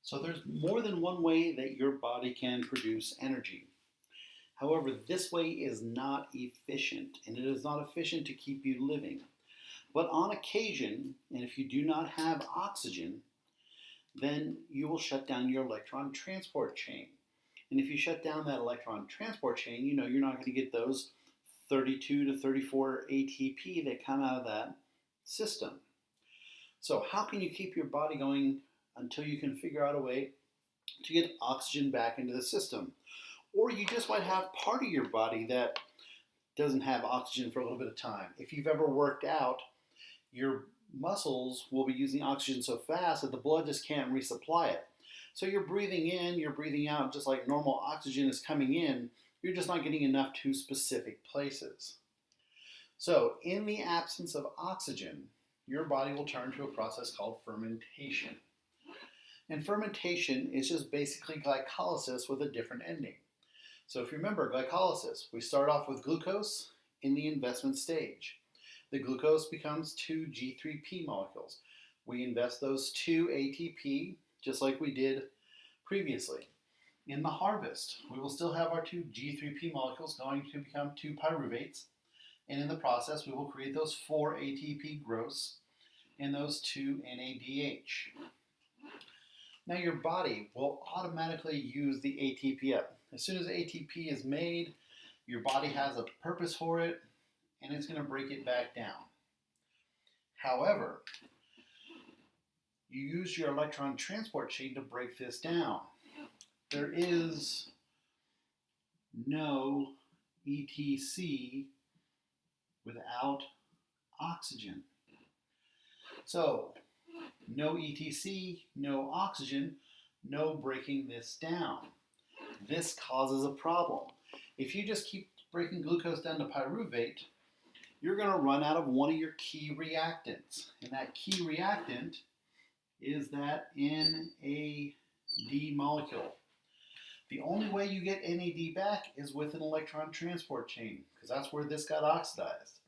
So there's more than one way that your body can produce energy. However, this way is not efficient, and it is not efficient to keep you living. But on occasion, and if you do not have oxygen, then you will shut down your electron transport chain. And if you shut down that electron transport chain, you know you're not going to get those 32 to 34 ATP that come out of that system. So how can you keep your body going until you can figure out a way to get oxygen back into the system? Or you just might have part of your body that doesn't have oxygen for a little bit of time. If you've ever worked out, your muscles will be using oxygen so fast that the blood just can't resupply it. So you're breathing in, you're breathing out, just like normal oxygen is coming in, you're just not getting enough to specific places. So in the absence of oxygen, your body will turn to a process called fermentation. And fermentation is just basically glycolysis with a different ending. So if you remember glycolysis, we start off with glucose in the investment stage. The glucose becomes two G3P molecules. We invest those two ATP just like we did previously. In the harvest, we will still have our two G3P molecules going to become two pyruvates. And in the process, we will create those four ATP gross and those two NADH. Now your body will automatically use the ATP up. As soon as ATP is made, your body has a purpose for it, and it's going to break it back down. However, you use your electron transport chain to break this down. There is no ETC without oxygen. So, no ETC, no oxygen, no breaking this down. This causes a problem. If you just keep breaking glucose down to pyruvate, you're going to run out of one of your key reactants. And that key reactant is that NAD molecule. The only way you get NAD back is with an electron transport chain, because that's where this got oxidized.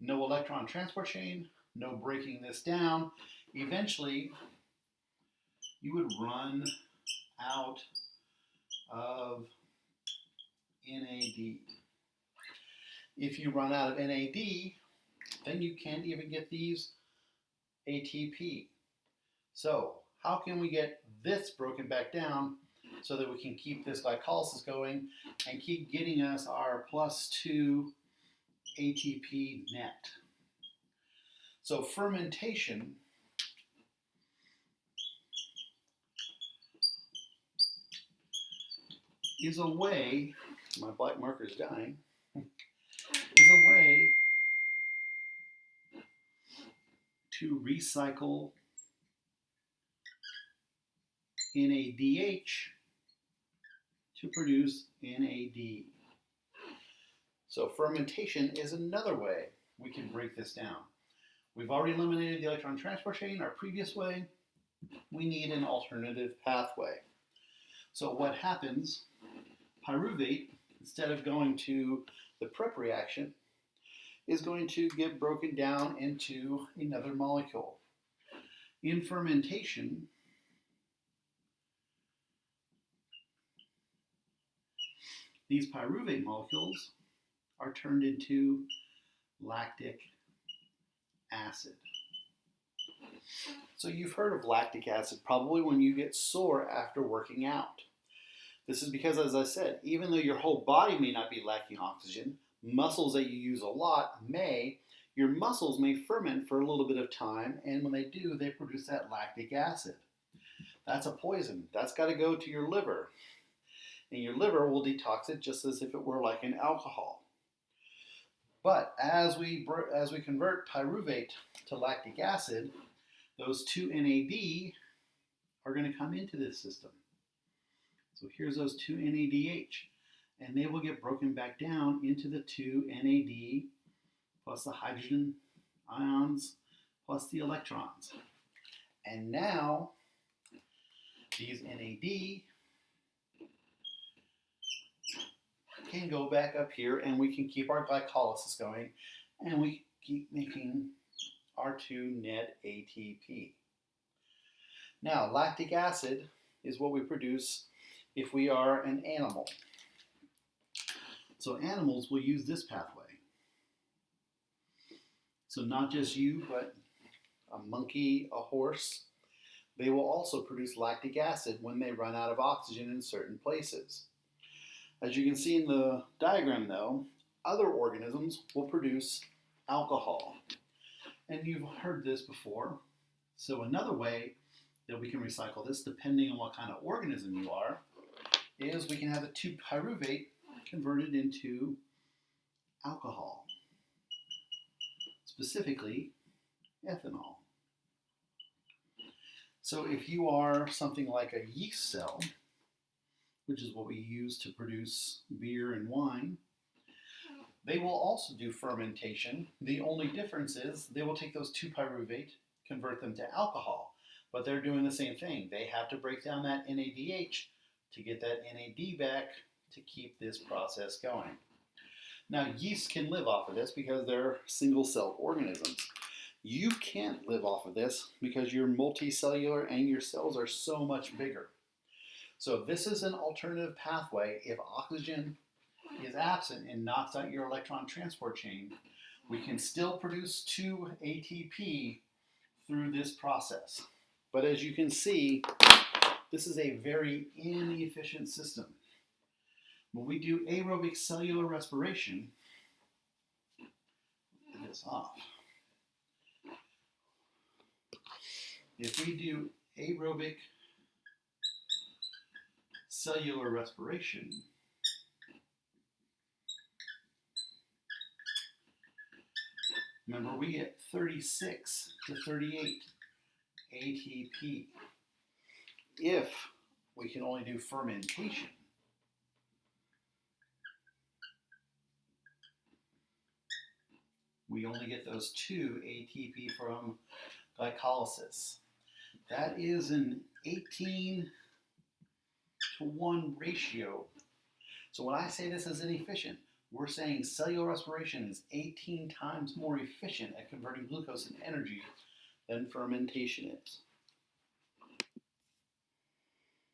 No electron transport chain, no breaking this down. Eventually, you would run out of NAD. If you run out of NAD, then you can't even get these ATP. So, how can we get this broken back down so that we can keep this glycolysis going and keep getting us our +2 ATP net? So, fermentation is a way, my black marker is dying, is a way to recycle NADH to produce NAD. So fermentation is another way we can break this down. We've already eliminated the electron transport chain, our previous way. We need an alternative pathway. So what happens, pyruvate, instead of going to the prep reaction, is going to get broken down into another molecule. In fermentation, these pyruvate molecules are turned into lactic acid. So you've heard of lactic acid probably when you get sore after working out. This is because, as I said, even though your whole body may not be lacking oxygen, muscles that you use a lot may, your muscles may ferment for a little bit of time, and when they do, they produce that lactic acid. That's a poison. That's got to go to your liver. And your liver will detox it just as if it were like an alcohol. But as we convert pyruvate to lactic acid, those two NAD are going to come into this system. So here's those two NADH, and they will get broken back down into the two NAD plus the hydrogen ions plus the electrons. And now these NAD can go back up here, and we can keep our glycolysis going, and we keep making our 2 net ATP. Now, lactic acid is what we produce if we are an animal. So animals will use this pathway. So not just you, but a monkey, a horse, they will also produce lactic acid when they run out of oxygen in certain places. As you can see in the diagram though, other organisms will produce alcohol. And you've heard this before. So another way that we can recycle this, depending on what kind of organism you are, is we can have the 2-pyruvate converted into alcohol, specifically ethanol. So if you are something like a yeast cell, which is what we use to produce beer and wine, they will also do fermentation. The only difference is they will take those 2-pyruvate, convert them to alcohol, but they're doing the same thing. They have to break down that NADH to get that NAD back to keep this process going. Now, yeast can live off of this because they're single-celled organisms. You can't live off of this because you're multicellular and your cells are so much bigger. So this is an alternative pathway. If oxygen is absent and knocks out your electron transport chain, we can still produce 2 ATP through this process. But as you can see, this is a very inefficient system. When we do aerobic cellular respiration, get this off. If we do aerobic cellular respiration, remember we get 36 to 38 ATP. If we can only do fermentation, we only get those 2 ATP from glycolysis. That is an 18 to 1 ratio. So when I say this is inefficient, we're saying cellular respiration is 18 times more efficient at converting glucose into energy than fermentation is.